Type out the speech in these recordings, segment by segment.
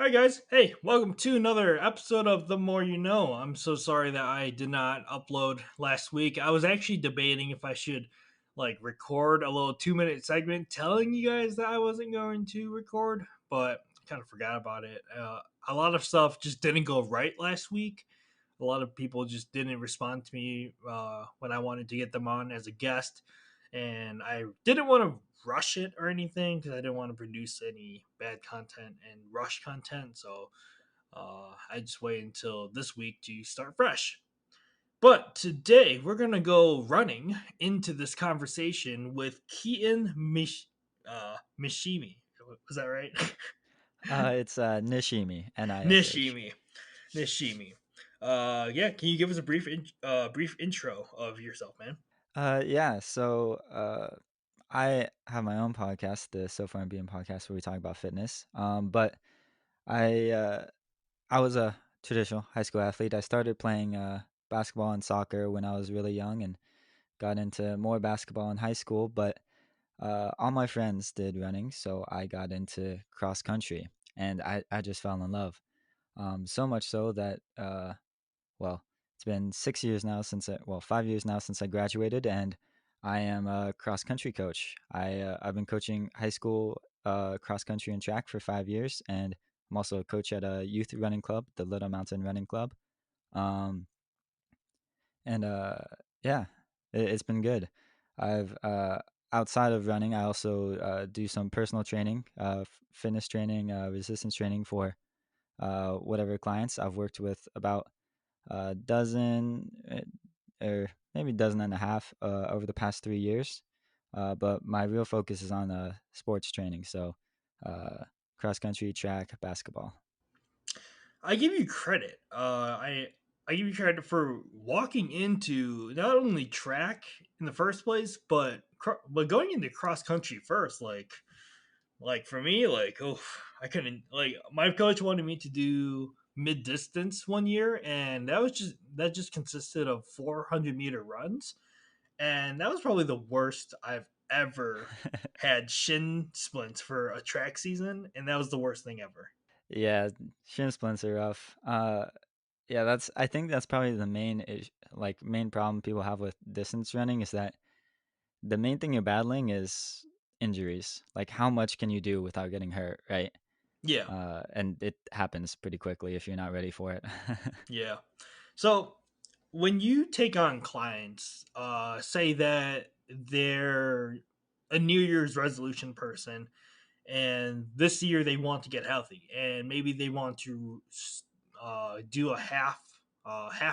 All right, guys. Hey, welcome to another episode of The More You Know. I'm so sorry that I did not upload last week. I was actually debating if I should record a little 2 minute segment telling you guys that I wasn't going to record, but kind of forgot about it. A lot of stuff just didn't go right last week. A lot of people just didn't respond to me when I wanted to get them on as a guest, and I didn't want to rush it or anything because I didn't want to produce any bad content and rush content. So I just waited until this week to start fresh. But today we're gonna go running into this conversation with Keaton Mishimi. Was that right? It's Nishimi, Nish. Nishimi. Nishimi. Yeah. Can you give us a brief intro of yourself, man? Yeah. I have my own podcast, the So Far and Being podcast, where we talk about fitness. But I uh, I was a traditional high school athlete. I started playing basketball and soccer when I was really young, and got into more basketball in high school. But all my friends did running, so I got into cross country, and I just fell in love. So much so that well, it's been 6 years now well, 5 years now since I graduated, and I am a cross country coach. I've been coaching high school cross country and track for 5 years, and I'm also a coach at a youth running club, the Little Mountain Running Club. Um, and Yeah, it's been good. I've Outside of running, I also do some personal training, fitness training, resistance training for whatever clients. I've worked with about a dozen or maybe a dozen and a half over the past 3 years. But my real focus is on sports training, so uh, cross country, track, basketball. I give you credit. I give you credit for walking into not only track in the first place, but going into cross country first. Like for me, oh, I couldn't like my coach wanted me to do mid distance one year, and that just consisted of 400-meter runs, and that was probably the worst I've ever had shin splints for a track season, and that was the worst thing ever. Yeah, shin splints are rough. Yeah, that's I think that's probably the main problem people have with distance running is that the main thing you're battling is injuries. Like how much can you do without getting hurt, right? Yeah. And it happens pretty quickly if you're not ready for it. Yeah. So when you take on clients, say that they're a New Year's resolution person, and this year they want to get healthy, and maybe they want to do a half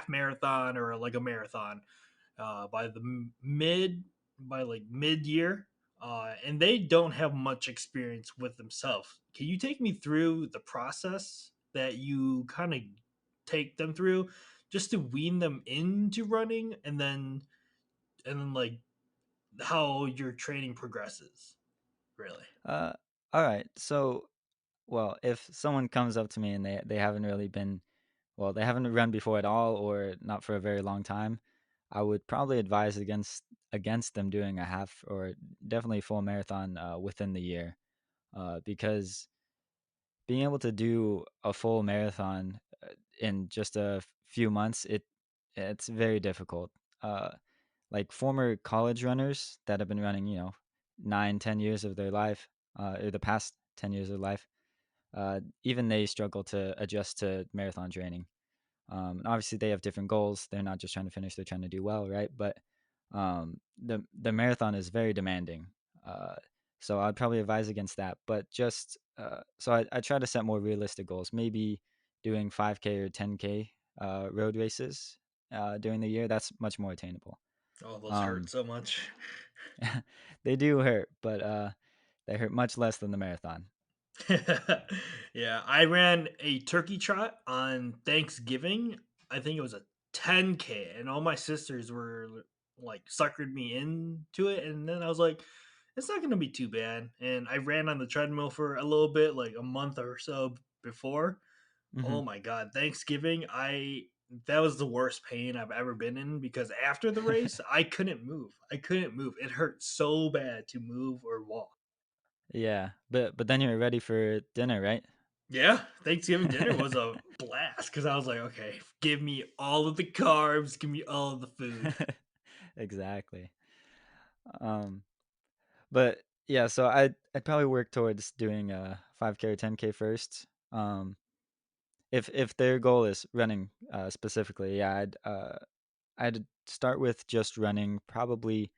marathon or like a marathon by the mid by like mid year, and they don't have much experience with themselves. Can you take me through the process that you kind of take them through just to wean them into running, and then like how your training progresses, really? uh, all right. Well, if someone comes up to me and they haven't really been, well, they haven't run before at all or not for a very long time, I would probably advise against them doing a half or definitely full marathon within the year, because being able to do a full marathon in just a few months, it's very difficult. Uh, like former college runners that have been running, 9, 10 years of their life, or the past 10 years of life, even they struggle to adjust to marathon training. And obviously, they have different goals. They're not just trying to finish; they're trying to do well, right? But the marathon is very demanding. Uh, so I'd probably advise against that. But just so I try to set more realistic goals. Maybe doing 5K or 10K road races during the year. That's much more attainable. Oh, those hurt Um, so much. they do hurt, but they hurt much less than the marathon. Yeah, I ran a turkey trot on Thanksgiving. I think it was a 10K, and all my sisters were like suckered me into it, and then I was like, it's not gonna be too bad. And I ran on the treadmill for a little bit, like a month or so before. Hmm. Oh my god, Thanksgiving, I that was the worst pain I've ever been in because after the race, I couldn't move. I couldn't move. It hurt so bad to move or walk. Yeah, but then you're ready for dinner, right? Yeah, Thanksgiving dinner was a blast because I was like, okay, give me all of the carbs, give me all of the food. Exactly. Um, but yeah, so I'd probably work towards doing a 5K or 10K first. If their goal is running specifically, yeah, I'd start with just running probably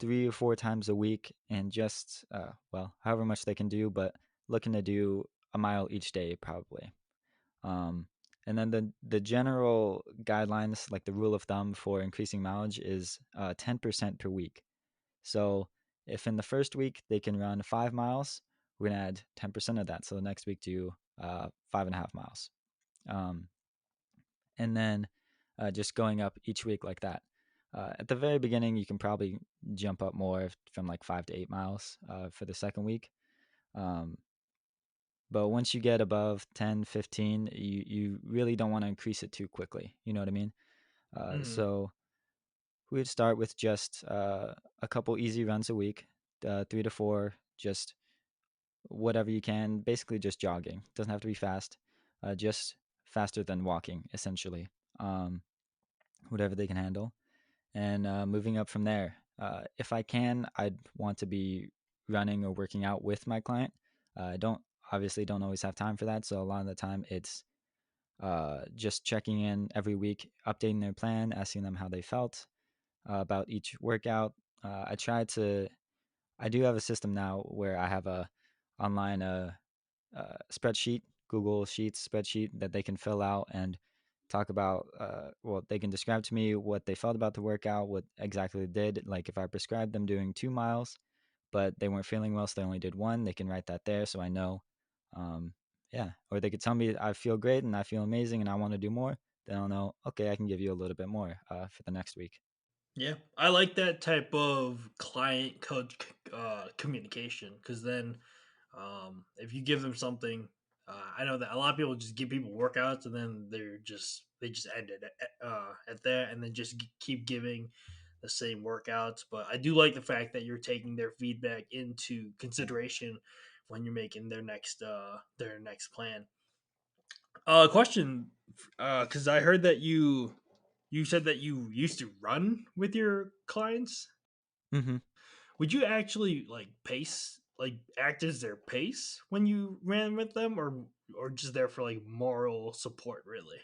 3 or 4 times a week and just well, however much they can do, but looking to do a mile each day probably. Um, and then the general guidelines, like the rule of thumb for increasing mileage, is 10% per week. So if in the first week they can run 5 miles, we're gonna add 10% of that. So the next week do 5.5 miles, um, and then just going up each week like that. At the very beginning, you can probably jump up more from like 5 to 8 miles for the second week. Um, but once you get above 10, 15, you really don't want to increase it too quickly. You know what I mean? Mhm. So we'd start with just a couple easy runs a week, 3 to 4, just whatever you can, basically just jogging. Doesn't have to be fast, just faster than walking, essentially. Um, Whatever they can handle. And moving up from there. If I can, I'd want to be running or working out with my client. I don't obviously don't always have time for that, so a lot of the time it's just checking in every week, updating their plan, asking them how they felt about each workout. I try to. I do have a system now where I have a online spreadsheet, Google Sheets spreadsheet that they can fill out and talk about. Well, they can describe to me what they felt about the workout, what exactly they did. Like if I prescribed them doing 2 miles, but they weren't feeling well, so they only did one, they can write that there so I know. Um, yeah, or they could tell me I feel great and I feel amazing and I want to do more. Then I'll know. Okay, I can give you a little bit more for the next week. Yeah, I like that type of client coach communication because then, if you give them something, I know that a lot of people just give people workouts and then they just end it at that and then just keep giving the same workouts. But I do like the fact that you're taking their feedback into consideration when you're making their next plan. Question, because I heard that you said that you used to run with your clients. Hmm. Would you actually like pace, like act as their pace when you ran with them, or just there for like moral support? Really?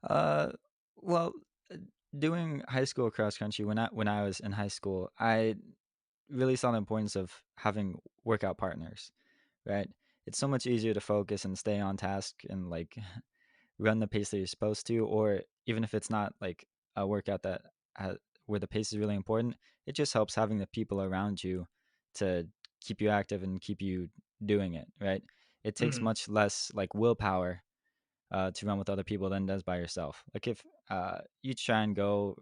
Uh, well, uh, doing high school cross country when I was in high school, I really saw the importance of having workout partners, right? It's so much easier to focus and stay on task and like run the pace that you're supposed to, or even if it's not like a workout that where the pace is really important, it just helps having the people around you to keep you active and keep you doing it, right? It takes Hmm. much less like willpower to run with other people than it does by yourself. Like if you try and go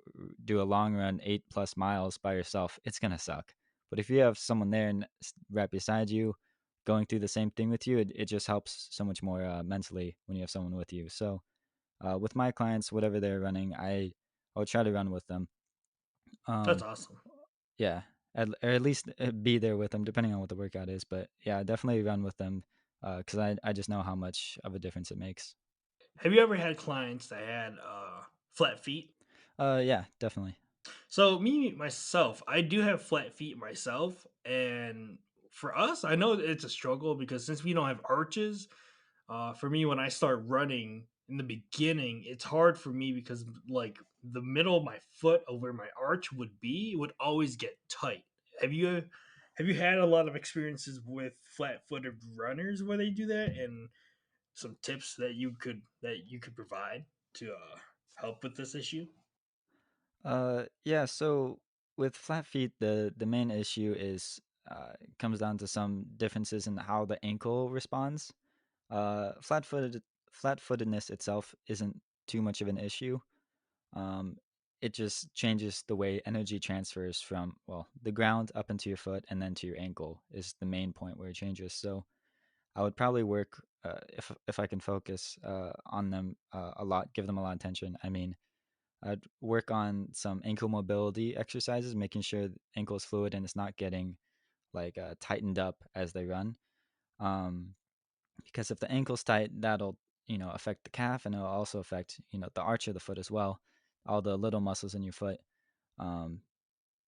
do a long run 8+ miles by yourself, it's gonna suck. But if you have someone there and right beside you, going through the same thing with you, it just helps so much more mentally when you have someone with you. So with my clients, whatever they're running, I'll try to run with them. That's Um, awesome. yeah, or at least be there with them, depending on what the workout is. But yeah, definitely run with them because I just know how much of a difference it makes. Have you ever had clients that had flat feet? Yeah, definitely. So me myself, I do have flat feet myself, and for us, I know it's a struggle because since we don't have arches, for me when I start running in the beginning, it's hard for me because like the middle of my foot of where my arch would be would always get tight. Have you have you had a lot of experiences with flat-footed runners where they do that, and some tips that you could provide to help with this issue? Yeah. So with flat feet, the main issue is it comes down to some differences in how the ankle responds. Flat-footedness itself isn't too much of an issue. Um, it just changes the way energy transfers from well the ground up into your foot and then to your ankle is the main point where it changes. So I would probably work if I can focus on them a lot, give them a lot of attention. I mean, I'd work on some ankle mobility exercises, making sure the ankle is fluid and it's not getting like tightened up as they run. Um, because if the ankle's tight, that'll affect the calf, and it'll also affect the arch of the foot as well, all the little muscles in your foot. Um,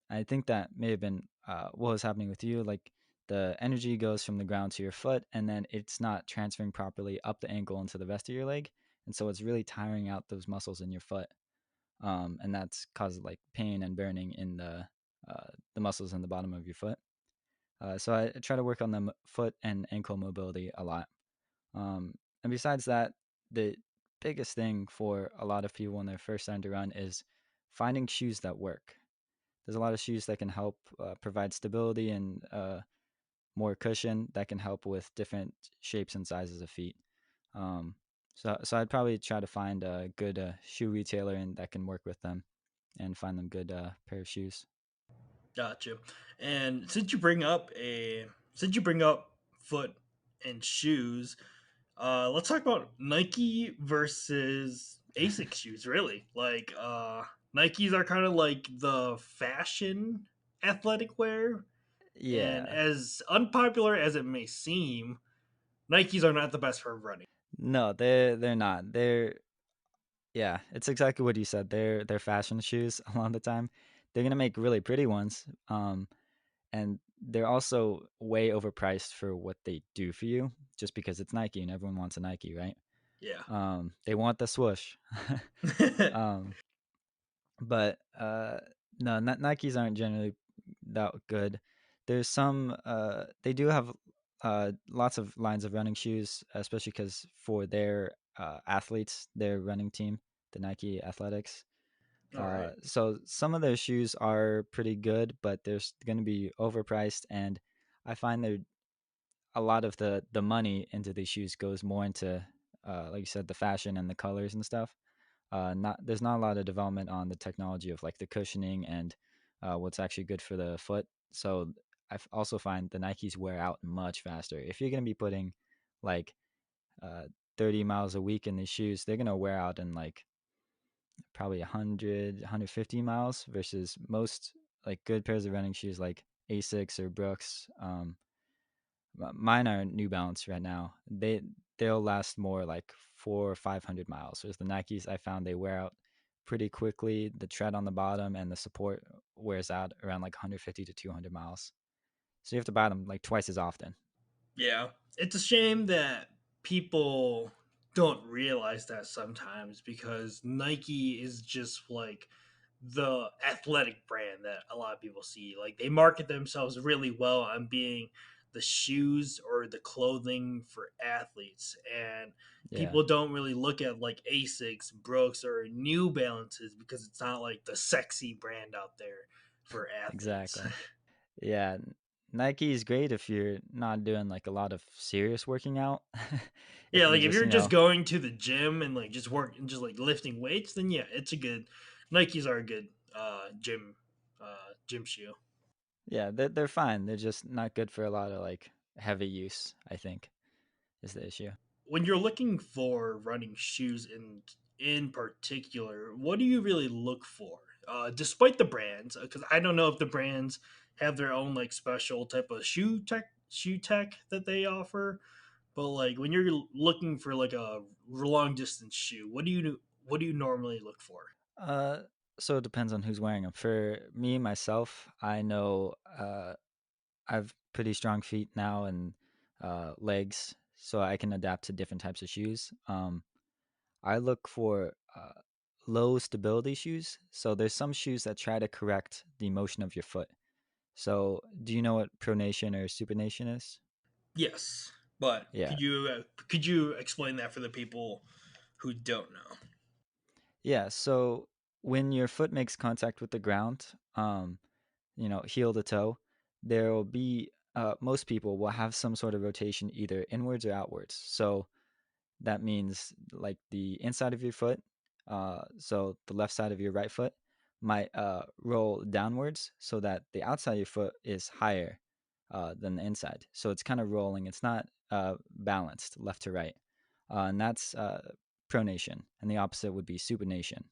I think that may have been what was happening with you. Like the energy goes from the ground to your foot, and then it's not transferring properly up the ankle into the rest of your leg, and so it's really tiring out those muscles in your foot, and that's caused like pain and burning in the muscles in the bottom of your foot. So I try to work on the foot and ankle mobility a lot. And besides that, the biggest thing for a lot of people when they're first starting to run is finding shoes that work. There's a lot of shoes that can help provide stability and more cushion that can help with different shapes and sizes of feet. Um, so I'd probably try to find a good shoe retailer and that can work with them and find them good pair of shoes. Gotcha. And since you bring up foot and shoes, let's talk about Nike versus Asics shoes. Really, like Nikes are kind of like the fashion athletic wear, and Yeah, as unpopular as it may seem, Nikes are not the best for running. no, they're not. They're Yeah, it's exactly what you said. They're fashion shoes a lot of the time. They're gonna make really pretty ones, and they're also way overpriced for what they do for you, just because it's Nike and everyone wants a Nike, right? Yeah. They want the swoosh. um, but no, Nikes aren't generally that good. There's some. They do have lots of lines of running shoes, especially because for their athletes, their running team, the Nike Athletics. All right. So some of their shoes are pretty good, but they're going to be overpriced, and I find they're a lot of the money into these shoes goes more into like you said, the fashion and the colors and stuff. Not There's not a lot of development on the technology of like the cushioning and what's actually good for the foot. So also find the Nikes wear out much faster. If you're going to be putting like uh, 30 miles a week in these shoes, they're going to wear out in like probably 100, 150 miles versus most like good pairs of running shoes like Asics or Brooks. Mine are New Balance right now. They'll last more like 400 or 500 miles. Whereas the Nikes, I found they wear out pretty quickly. The tread on the bottom and the support wears out around like 150 to 200 miles. So you have to buy them like twice as often. Yeah, it's a shame that people don't realize that sometimes because Nike is just like the athletic brand that a lot of people see. Like they market themselves really well on being the shoes or the clothing for athletes, and Yeah, people don't really look at like Asics, Brooks, or New Balances because it's not like the sexy brand out there for athletes. exactly. Yeah, Nike is great if you're not doing like a lot of serious working out. Yeah, If you're like if just, you're just going to the gym and like just work and just like lifting weights, then yeah, it's a good Nikes are a good gym shoe. yeah, they're fine. They're just not good for a lot of like heavy use, I think, is the issue. When you're looking for running shoes in particular, what do you really look for? Despite the brands, because I don't know if the brands have their own like special type of shoe tech that they offer, but like when you're looking for like a long distance shoe, what do you normally look for? Uh, so it depends on who's wearing them. For me, myself, I know I've pretty strong feet now and legs, so I can adapt to different types of shoes. I look for low stability shoes. So there's some shoes that try to correct the motion of your foot. So do you know what pronation or supination is? Yes, but Yeah. could you explain that for the people who don't know? Yeah. So when your foot makes contact with the ground, heel to toe, there will be most people will have some sort of rotation either inwards or outwards. So that means like the inside of your foot, so the left side of your right foot might roll downwards so that the outside of your foot is higher than the inside. So it's kind of rolling. It's not balanced left to right. And that's pronation. And the opposite would be supination.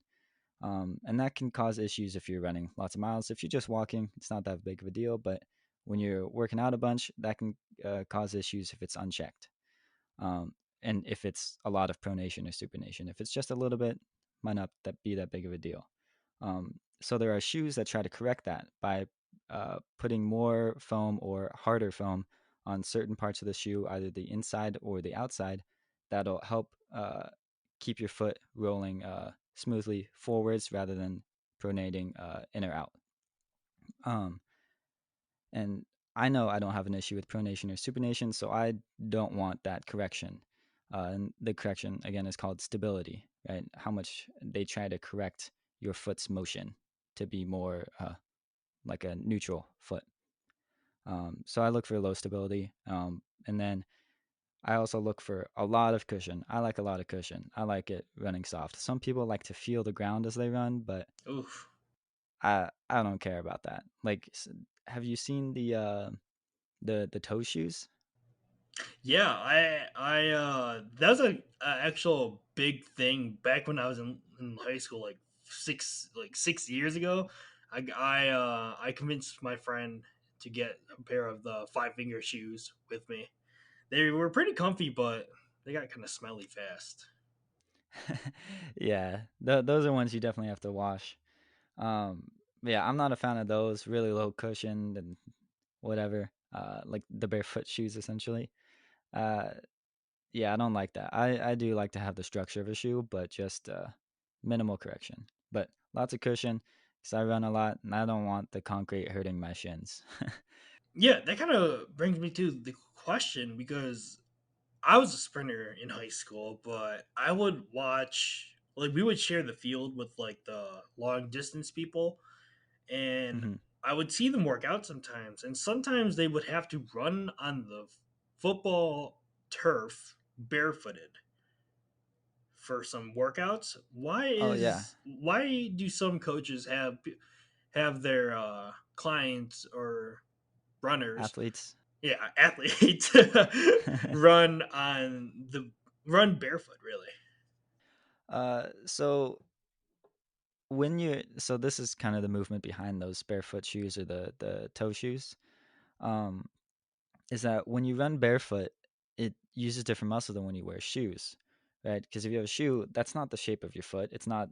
And that can cause issues if you're running lots of miles. If you're just walking, it's not that big of a deal. But when you're working out a bunch, that can cause issues if it's unchecked. Um, and if it's a lot of pronation or supination, if it's just a little bit, might not be that big of a deal. So there are shoes that try to correct that by putting more foam or harder foam on certain parts of the shoe, either the inside or the outside, that'll help keep your foot rolling smoothly forwards rather than pronating in or out. Um, and I know I don't have an issue with pronation or supination, so I don't want that correction. And the correction, again, is called stability, right? How much they try to correct your foot's motion to be more like a neutral foot. So I look for low stability. And then I also look for a lot of cushion. I like a lot of cushion. I like it running soft. Some people like to feel the ground as they run, but Oof. I don't care about that. Like, have you seen the toe shoes? Yeah, that was a actual big thing back when I was in high school, like 6 years ago. I convinced my friend to get a pair of the five finger shoes with me. They were pretty comfy, but they got kind of smelly fast. Yeah, those are ones you definitely have to wash. Um, yeah, I'm not a fan of those really low cushioned and whatever. Like the barefoot shoes, essentially. Uh, yeah, I don't like that. I do like to have the structure of a shoe, but just minimal correction. But lots of cushion because I run a lot and I don't want the concrete hurting my shins. Yeah, that kind of brings me to the question because I was a sprinter in high school, but I would watch like we would share the field with like the long distance people, and Hmm. I would see them work out sometimes, and sometimes they would have to run on the football turf barefooted for some workouts. Oh yeah, Why do some coaches have their clients or runners, athletes. yeah, athletes run on the run barefoot really? So so this is kind of the movement behind those barefoot shoes or the toe shoes. Um, is that when you run barefoot, it uses different muscle than when you wear shoes, right? Because if you have a shoe, that's not the shape of your foot. It's not,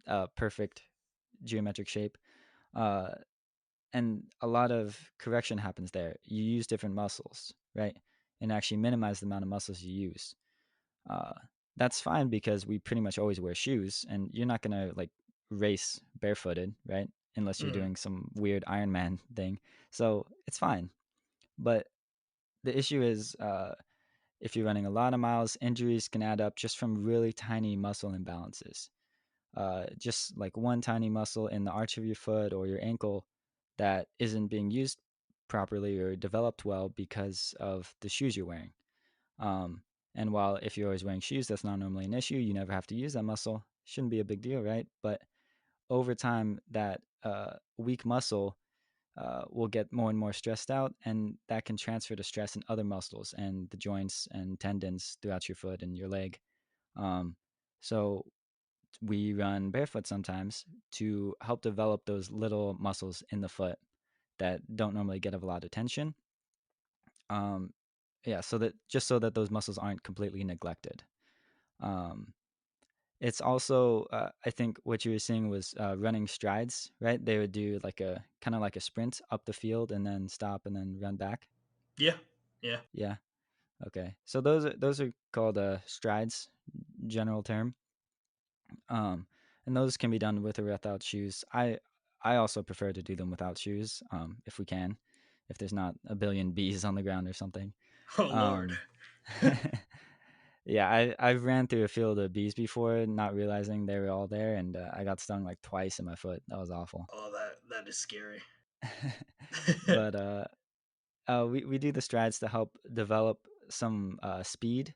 a perfect geometric shape. Uh, and a lot of correction happens there. You use different muscles, right? And actually minimize the amount of muscles you use. Uh, that's fine because we pretty much always wear shoes, and you're not gonna like race barefooted, right? Unless you're Mm. doing some weird Iron Man thing. So it's fine. But the issue is if you're running a lot of miles, injuries can add up just from really tiny muscle imbalances. Just like one tiny muscle in the arch of your foot or your ankle that isn't being used properly or developed well because of the shoes you're wearing. Um, and while if you're always wearing shoes, that's not normally an issue. You never have to use that muscle. Shouldn't be a big deal, right? But over time, that weak muscle will get more and more stressed out, and that can transfer to stress in other muscles and the joints and tendons throughout your foot and your leg. Um, so we run barefoot sometimes to help develop those little muscles in the foot that don't normally get a lot of attention. Um, yeah, so that just so that those muscles aren't completely neglected. Um, it's also, I think what you were seeing was running strides, right? They would do like a kind of like a sprint up the field and then stop and then run back. Yeah, yeah. Yeah. Okay. So those are called strides, general term. And those can be done with or without shoes. I also prefer to do them without shoes, if we can, if there's not a billion bees on the ground or something. Oh Lord. Um, yeah, I've ran through a field of bees before, not realizing they were all there, and I got stung like twice in my foot. That was awful. Oh, that is scary. But we do the strides to help develop some speed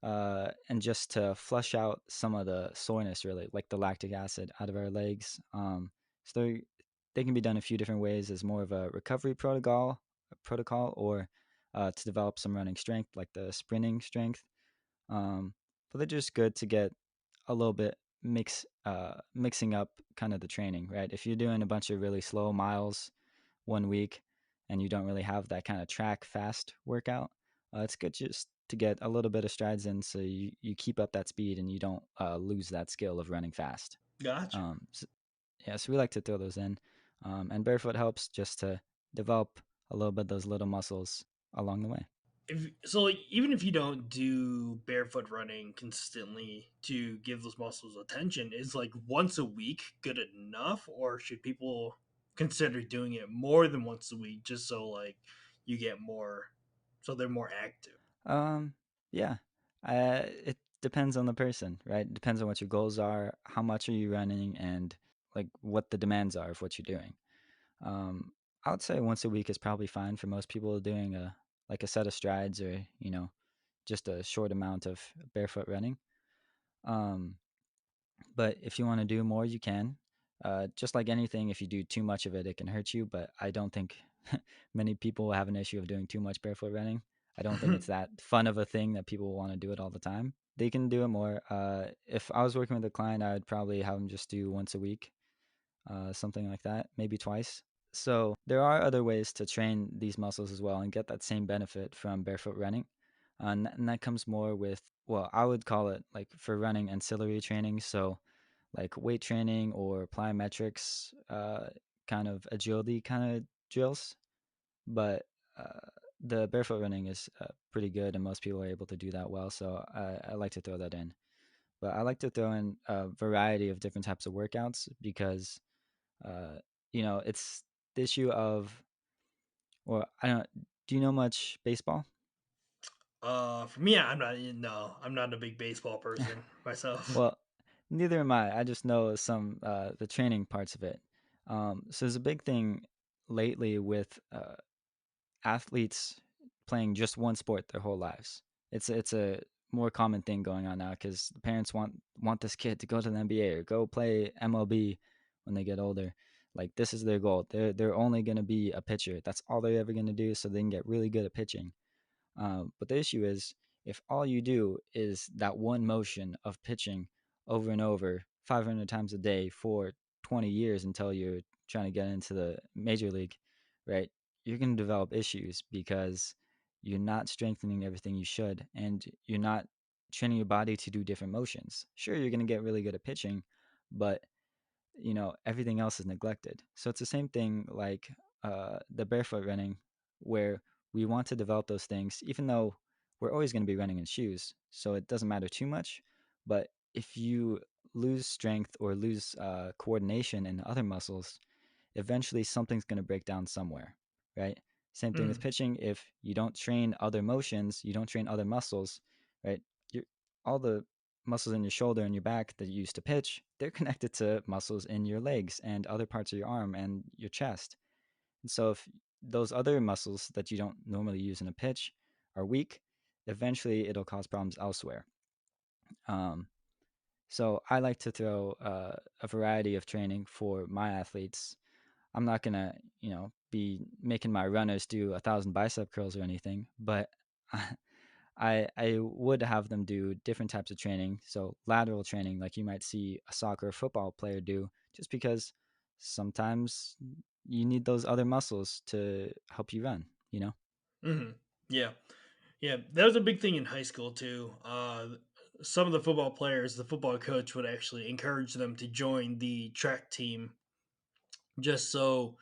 and just to flush out some of the soreness, really, like the lactic acid out of our legs. So they can be done a few different ways as more of a recovery protocol, or to develop some running strength, like the sprinting strength. But they're just good to get a little bit mixing up kind of the training, right? If you're doing a bunch of really slow miles one week and you don't really have that kind of track fast workout, It's good just to get a little bit of strides in, so you keep up that speed and you don't lose that skill of running fast. Gotcha. So, yeah, so we like to throw those in, and barefoot helps just to develop a little bit those little muscles along the way. If so, like, even if you don't do barefoot running consistently to give those muscles attention, is like once a week good enough, or should people consider doing it more than once a week just so like you get more, so they're more active? Um, yeah, it depends on the person, right? It depends on what your goals are, how much are you running, and like what the demands are of what you're doing. Um, I would say once a week is probably fine for most people doing a like a set of strides or just a short amount of barefoot running. Um, but if you want to do more, you can. Just like anything, if you do too much of it, it can hurt you. But I don't think many people have an issue of doing too much barefoot running. I don't think it's that fun of a thing that people want to do it all the time. They can do it more. If I was working with a client, I would probably have them just do once a week, something like that, maybe twice. So there are other ways to train these muscles as well and get that same benefit from barefoot running. And that comes more with, well, I would call it like for running ancillary training. So like weight training or plyometrics, kind of agility kind of drills. But the barefoot running is pretty good, and most people are able to do that well. So I like to throw that in. But I like to throw in a variety of different types of workouts because, uh, it's the issue of, well, I don't, do you know much baseball? For me, I'm not. No, I'm not a big baseball person myself. Well, neither am I. I just know some the training parts of it. So there's a big thing lately with athletes playing just one sport their whole lives. It's a more common thing going on now because the parents want this kid to go to the NBA or go play MLB when they get older. Like this is their goal. They're only going to be a pitcher. That's all they're ever going to do, so they can get really good at pitching. But the issue is if all you do is that one motion of pitching over and over 500 times a day for 20 years until you're trying to get into the major league, right? You're going to develop issues because you're not strengthening everything you should and you're not training your body to do different motions. Sure, you're going to get really good at pitching, but everything else is neglected. So it's the same thing like the barefoot running, where we want to develop those things, even though we're always going to be running in shoes. So it doesn't matter too much. But if you lose strength or lose coordination in other muscles, eventually something's going to break down somewhere, right? Same thing with Mm, pitching. If you don't train other motions, you don't train other muscles, right? You're, all the muscles in your shoulder and your back that you use to pitch, they're connected to muscles in your legs and other parts of your arm and your chest. And so if those other muscles that you don't normally use in a pitch are weak, eventually it'll cause problems elsewhere. Um, so I like to throw a variety of training for my athletes. I'm not gonna, be making my runners do 1,000 bicep curls or anything, but I would have them do different types of training. So lateral training, like you might see a soccer or football player do, just because sometimes you need those other muscles to help you run. You know. hmm Yeah, yeah. That was a big thing in high school too. Some of the football players, the football coach would actually encourage them to join the track team just so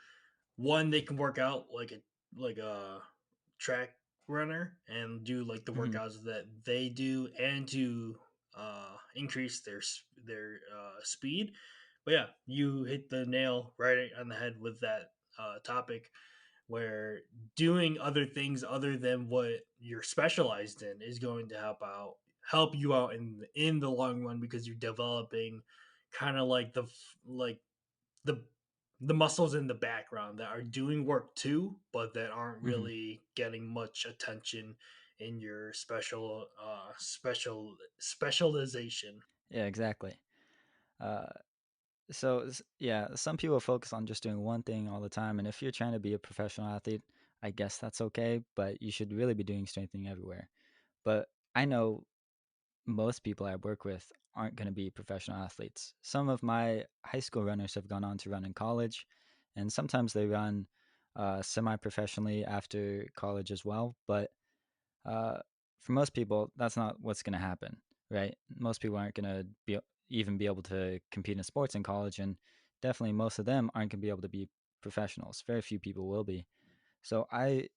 one they can work out like a track runner and do like the Hmm. workouts that they do and to increase their speed. But yeah, you hit the nail right on the head with that topic where doing other things other than what you're specialized in is going to help you out in the long run because you're developing kind of like like the the muscles in the background that are doing work too, but that aren't Hmm. really getting much attention in your specialization. Yeah, exactly. Uh, yeah, some people focus on just doing one thing all the time, and if you're trying to be a professional athlete, I guess that's okay. But you should really be doing strengthening everywhere. But I know most people I work with aren't going to be professional athletes. Some of my high school runners have gone on to run in college, and sometimes they run semi professionally after college as well. But Uh, for most people, that's not what's going to happen, right? Most people aren't going to be even be able to compete in sports in college, and definitely most of them aren't going to be able to be professionals. Very few people will be. So I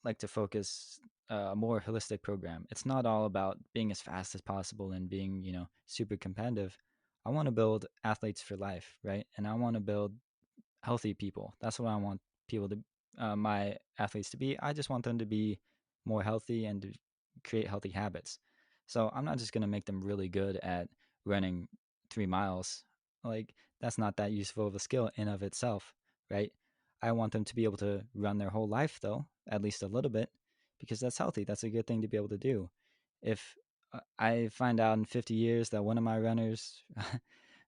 like to focus a more holistic program. It's not all about being as fast as possible and being, super competitive. I want to build athletes for life, right? And I want to build healthy people. That's what I want people to, my athletes to be. I just want them to be more healthy and to create healthy habits. So I'm not just going to make them really good at running 3 miles. Like, that's not that useful of a skill in of itself, right? I want them to be able to run their whole life, though, at least a little bit, because that's healthy. That's a good thing to be able to do. If I find out in 50 years that one of my runners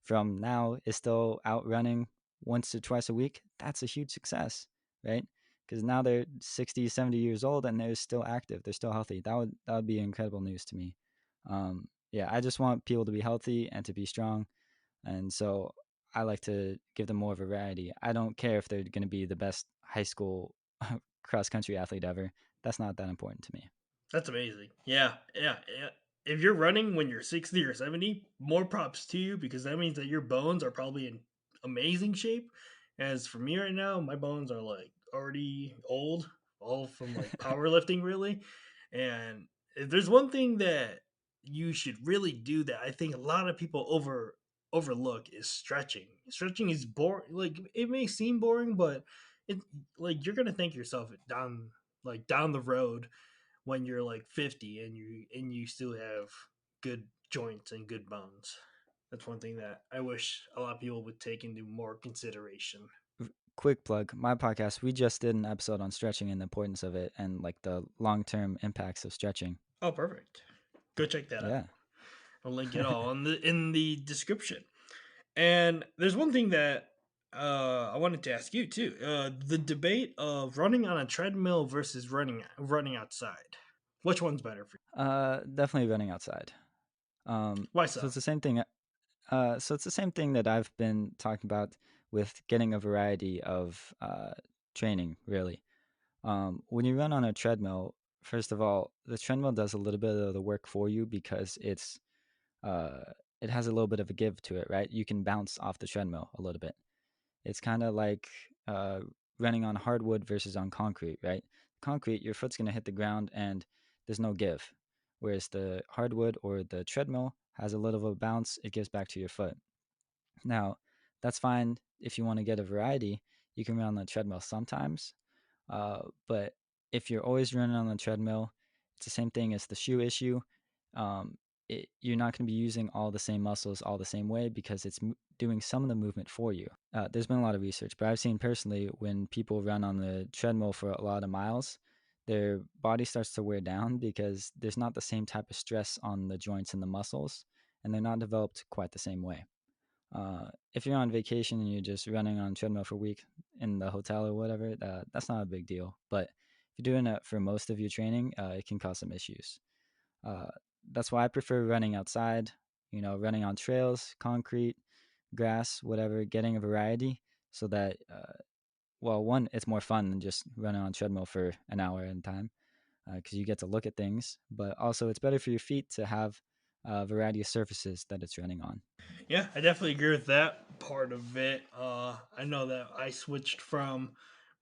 from now is still out running once or twice a week, that's a huge success, right? Because now they're 60, 70 years old and they're still active, they're still healthy. That would be incredible news to me. Yeah, I just want people to be healthy and to be strong, and so I like to give them more variety. I don't care if they're going to be the best high school cross country athlete ever. That's not that important to me. That's amazing. Yeah, yeah, yeah. If you're running when you're 60 or 70, more props to you because that means that your bones are probably in amazing shape. As for me right now, my bones are like already old, all from like powerlifting, really. And if there's one thing that you should really do that I think a lot of people overlook is stretching. Stretching is boring. Like it may seem boring, but it like you're gonna thank yourself down the road when you're like 50 and you still have good joints and good bones. That's one thing that I wish a lot of people would take into more consideration. Quick plug, my podcast, we just did an episode on stretching and the importance of it and like the long-term impacts of stretching. Oh, perfect. Go check that out. Yeah. I'll link it all in the description. And there's one thing that I wanted to ask you too. The debate of running on a treadmill versus running outside. Which one's better for you? Definitely running outside. Why So so? it's the same thing. So it's the same thing that I've been talking about with getting a variety of training, really. When you run on a treadmill, first of all, the treadmill does a little bit of the work for you because uh, it has a little bit of a give to it, right? You can bounce off the treadmill a little bit. It's kind of like uh, running on hardwood versus on concrete, right? Concrete, your foot's going to hit the ground and there's no give. Whereas the hardwood or the treadmill has a little of a bounce, it gives back to your foot. Now, that's fine if you want to get a variety. You can run on the treadmill sometimes, but if you're always running on the treadmill, it's the same thing as the shoe issue. Um, you're not going to be using all the same muscles all the same way because it's doing some of the movement for you. There's been a lot of research, but I've seen personally when people run on the treadmill for a lot of miles, their body starts to wear down because there's not the same type of stress on the joints and the muscles, and they're not developed quite the same way. If you're on vacation and you're just running on treadmill for a week in the hotel or whatever, that's not a big deal. But if you're doing it for most of your training, it can cause some issues. Uh, that's why I prefer running outside, running on trails, concrete, grass, whatever, getting a variety so that, well, one, it's more fun than just running on treadmill for an hour at a time because you get to look at things, but also it's better for your feet to have a variety of surfaces that it's running on. Yeah, I definitely agree with that part of it. I know that I switched from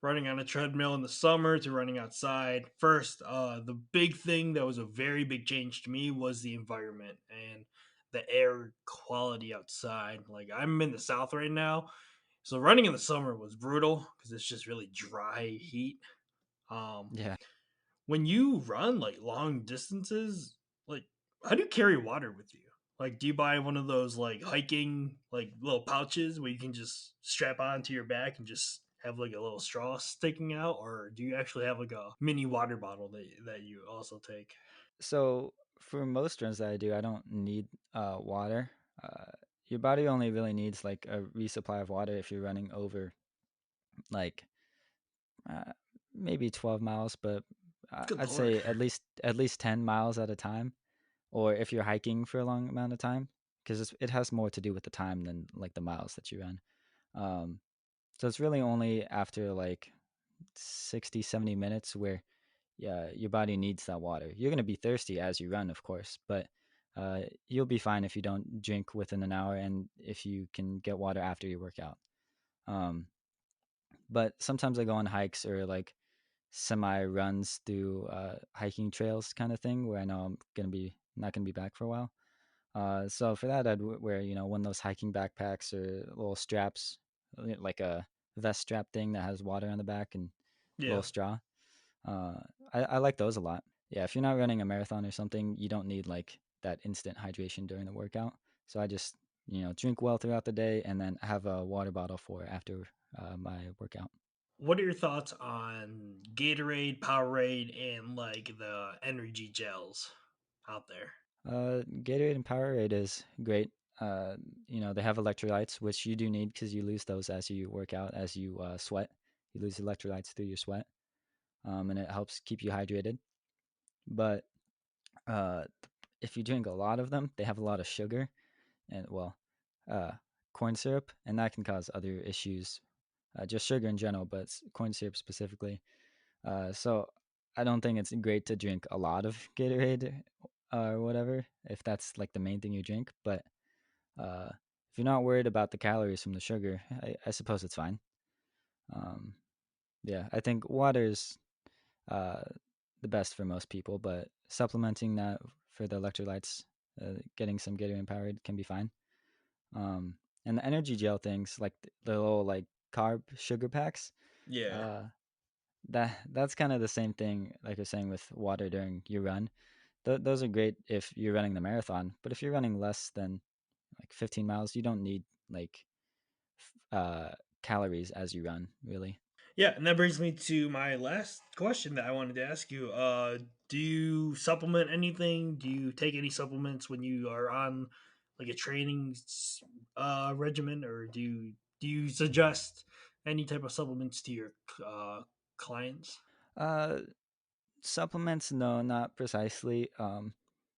running on a treadmill in the summer to running outside. First, the big thing that was a very big change to me was the environment and the air quality outside. Like I'm in the south right now, so running in the summer was brutal because it's just really dry heat. Um, Yeah. when you run like long distances, like how do you carry water with you? Like, do you buy one of those like hiking like little pouches where you can just strap onto your back and just have like a little straw sticking out, or do you actually have like a mini water bottle that you also take? So for most runs that I do, I don't need water. Uh, your body only really needs like a resupply of water if you're running over like uh, maybe 12 miles, but Good I'd lord. say at least 10 miles at a time, or if you're hiking for a long amount of time, because it has more to do with the time than like the miles that you run. Um, so it's really only after like 60, 70 minutes where yeah, your body needs that water. You're going to be thirsty as you run, of course, but you'll be fine if you don't drink within an hour and if you can get water after your workout. Um, but sometimes I go on hikes or like semi runs through hiking trails kind of thing where I know I'm gonna be not gonna be back for a while. So for that, I'd wear one of those hiking backpacks or little straps, like a vest strap thing that has water on the back and a little Yeah. straw. Uh, I like those a lot. Yeah, if you're not running a marathon or something, you don't need like that instant hydration during the workout. So I just drink well throughout the day and then have a water bottle for after my workout. What are your thoughts on Gatorade, Powerade, and like the energy gels out there? Gatorade and Powerade is great. Uh, they have electrolytes, which you do need because you lose those as you work out, as you sweat. You lose electrolytes through your sweat, and it helps keep you hydrated. But uh, if you drink a lot of them, they have a lot of sugar and, well, uh, corn syrup, and that can cause other issues. Just sugar in general, but corn syrup specifically. So I don't think it's great to drink a lot of Gatorade or whatever if that's like the main thing you drink. But uh, if you're not worried about the calories from the sugar, I suppose it's fine. Um, yeah, I think water's uh, the best for most people, but supplementing that for the electrolytes, getting some Gatorade Powered can be fine. Um, and the energy gel things, like the little like carb sugar packs, Yeah. uh, that's kind of the same thing, like you're saying with water during your run. Those are great if you're running the marathon, but if you're running less than like 15 miles, you don't need like calories as you run, really. Yeah, and that brings me to my last question that I wanted to ask you. Do you supplement anything? Do you take any supplements when you are on like a training regimen, or do you suggest any type of supplements to your uh, clients? Uh, Supplements, no, not precisely.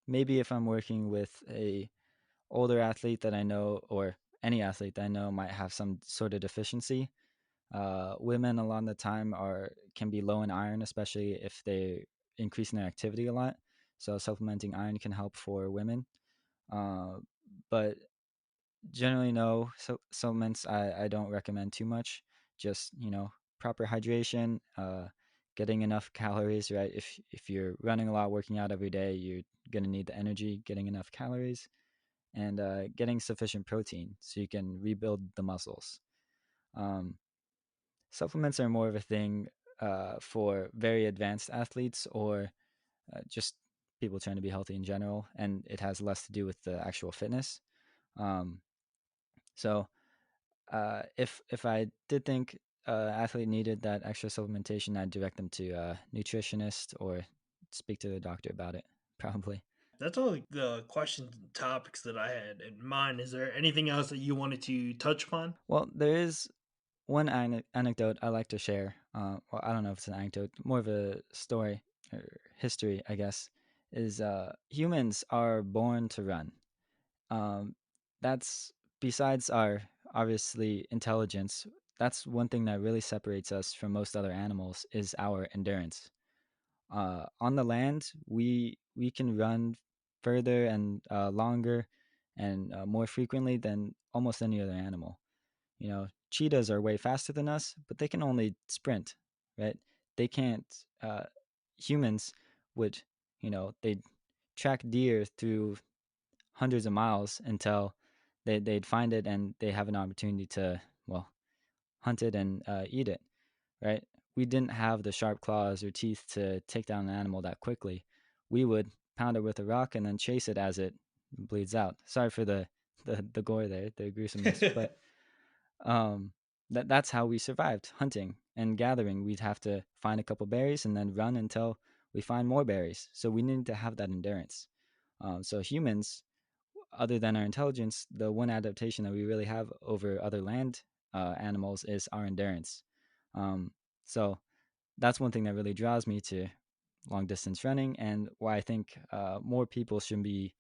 Maybe if I'm working with a older athlete that I know, or any athlete that I know might have some sort of deficiency. Women a lot of the time are can be low in iron, especially if they increase in their activity a lot. So supplementing iron can help for women. Uh, but generally, no. So supplements I don't recommend too much. Just proper hydration, getting enough calories. Right. If you're running a lot, working out every day, you're gonna need the energy. Getting enough calories and getting sufficient protein so you can rebuild the muscles. Um, Supplements are more of a thing for very advanced athletes or just people trying to be healthy in general, and it has less to do with the actual fitness. Um, so if I did think athlete needed that extra supplementation, I'd direct them to a nutritionist or speak to the doctor about it, probably. That's all the questions and topics that I had in mind. Is there anything else that you wanted to touch upon? Well, there is one anecdote I like to share. Well, I don't know if it's an anecdote, more of a story or history, I guess. Is humans are born to run. Um, that's besides our obviously intelligence. That's one thing that really separates us from most other animals is our endurance. On the land, we can run further and longer and more frequently than almost any other animal. Cheetahs are way faster than us, but they can only sprint, right? They can't. Humans would, they'd track deer through hundreds of miles until they'd find it and they have an opportunity to, well, hunt it and eat it, right? We didn't have the sharp claws or teeth to take down an animal that quickly. We would pound it with a rock and then chase it as it bleeds out. Sorry for the gore there, the gruesomeness, but um, that's how we survived hunting and gathering. We'd have to find a couple berries and then run until we find more berries. So we need to have that endurance. So humans, other than our intelligence, the one adaptation that we really have over other land animals is our endurance. Um, so that's one thing that really draws me to long distance running and why I think more people should be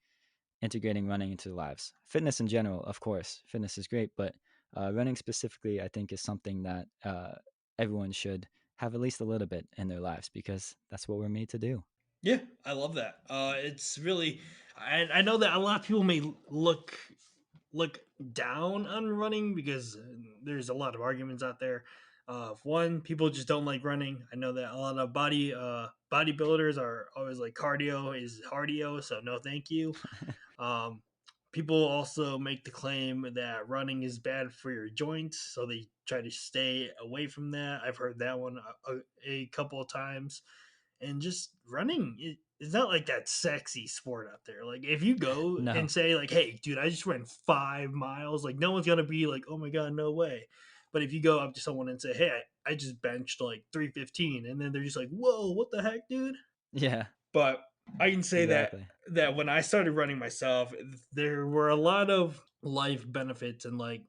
integrating running into their lives. Fitness in general, of course, fitness is great, but running specifically, I think, is something that everyone should have at least a little bit in their lives because that's what we're made to do. Yeah, I love that. It's really, I know that a lot of people may look down on running because there's a lot of arguments out there. One, people just don't like running. I know that a lot of bodybuilders are always like cardio is cardio, so no, thank you. Um, People also make the claim that running is bad for your joints, so they try to stay away from that. I've heard that one a couple of times. And just running, it's not like that sexy sport out there. Like if you go No. and say like, "Hey, dude, I just ran 5 miles," like no one's gonna be like, "Oh my god, no way." But if you go up to someone and say, "Hey, I just benched like 315," and then they're just like, "Whoa, what the heck, dude?" Yeah, But I can say that exactly. when I started running myself, there were a lot of life benefits and like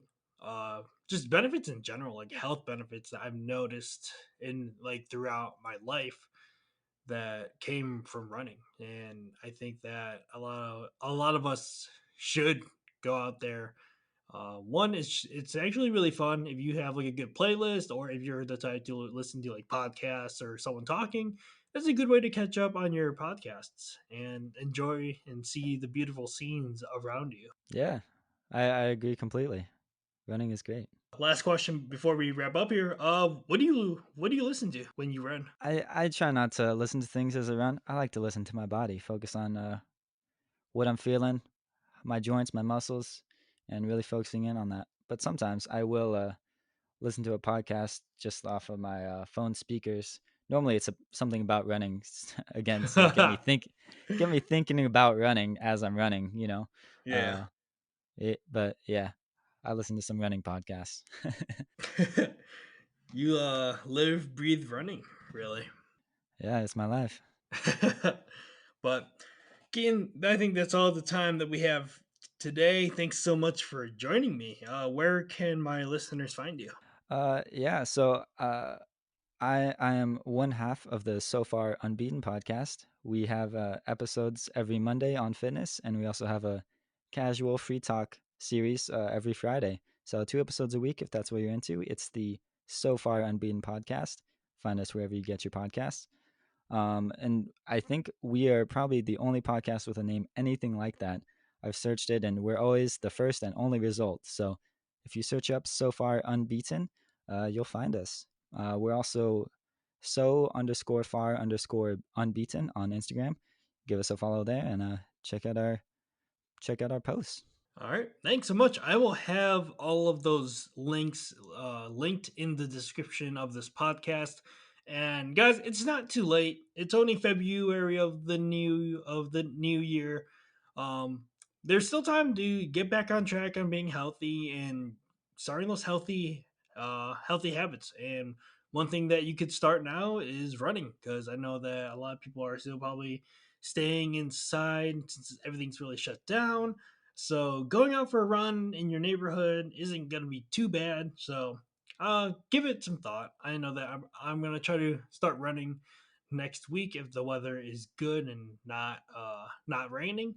just benefits in general, like health benefits that I've noticed in like throughout my life that came from running. And I think that a lot of us should go out there. One is it's actually really fun if you have like a good playlist, or if you're the type to listen to like podcasts or someone talking. That's a good way to catch up on your podcasts and enjoy and see the beautiful scenes around you. Yeah, I agree completely. Running is great. Last question before we wrap up here. What do you listen to when you run? I try not to listen to things as I run. I like to listen to my body, focus on what I'm feeling, my joints, my muscles, and really focusing in on that. But sometimes I will listen to a podcast just off of my phone speakers. Normally, it's something about running again to get me thinking about running as I'm running. Yeah. uh, but yeah, I listen to some running podcasts. You live, breathe running, really. Yeah, it's my life. But Keaton, I think that's all the time that we have today. Thanks so much for joining me. Where can my listeners find you? Yeah, so I am one half of the So Far Unbeaten podcast. We have episodes every Monday on fitness, and we also have a casual free talk series every Friday. So 2 episodes a week if that's what you're into. It's the So Far Unbeaten podcast. Find us wherever you get your podcasts. And I think we are probably the only podcast with a name anything like that. I've searched it, and we're always the first and only result. So if you search up So Far Unbeaten, you'll find us. We're also so_far_unbeaten on Instagram. Give us a follow there and check out our posts. All right. Thanks so much. I will have all of those links linked in the description of this podcast. And guys, it's not too late. It's only February of the new year. Um, there's still time to get back on track on being healthy and starting those healthy habits. And one thing that you could start now is running, because I know that a lot of people are still probably staying inside since everything's really shut down, so going out for a run in your neighborhood isn't going to be too bad. So give it some thought. I know that I'm going to try to start running next week if the weather is good and not raining.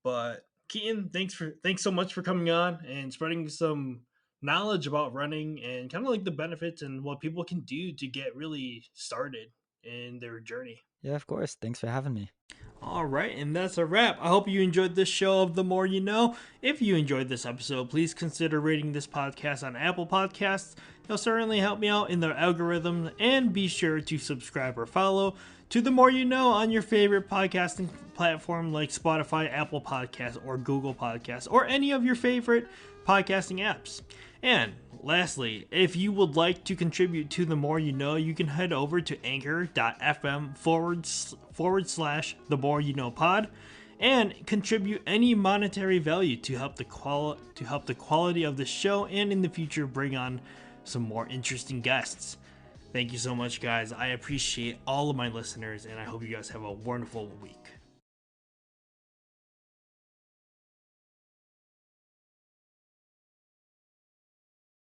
But Keaton, thanks so much for coming on and spreading some knowledge about running and kind of like the benefits and what people can do to get really started in their journey. Yeah, of course. Thanks for having me. All right, and that's a wrap. I hope you enjoyed this show of The More You Know. If you enjoyed this episode, please consider rating this podcast on Apple Podcasts. It'll certainly help me out in the algorithm, and be sure to subscribe or follow to The More You Know on your favorite podcasting platform like Spotify, Apple Podcasts, or Google Podcasts, or any of your favorite podcasting apps. And lastly, if you would like to contribute to The More You Know, you can head over to anchor.fm// The More You Know Pod and contribute any monetary value to help the quality of the show, and in the future bring on some more interesting guests. Thank you so much, guys. I appreciate all of my listeners, and I hope you guys have a wonderful week.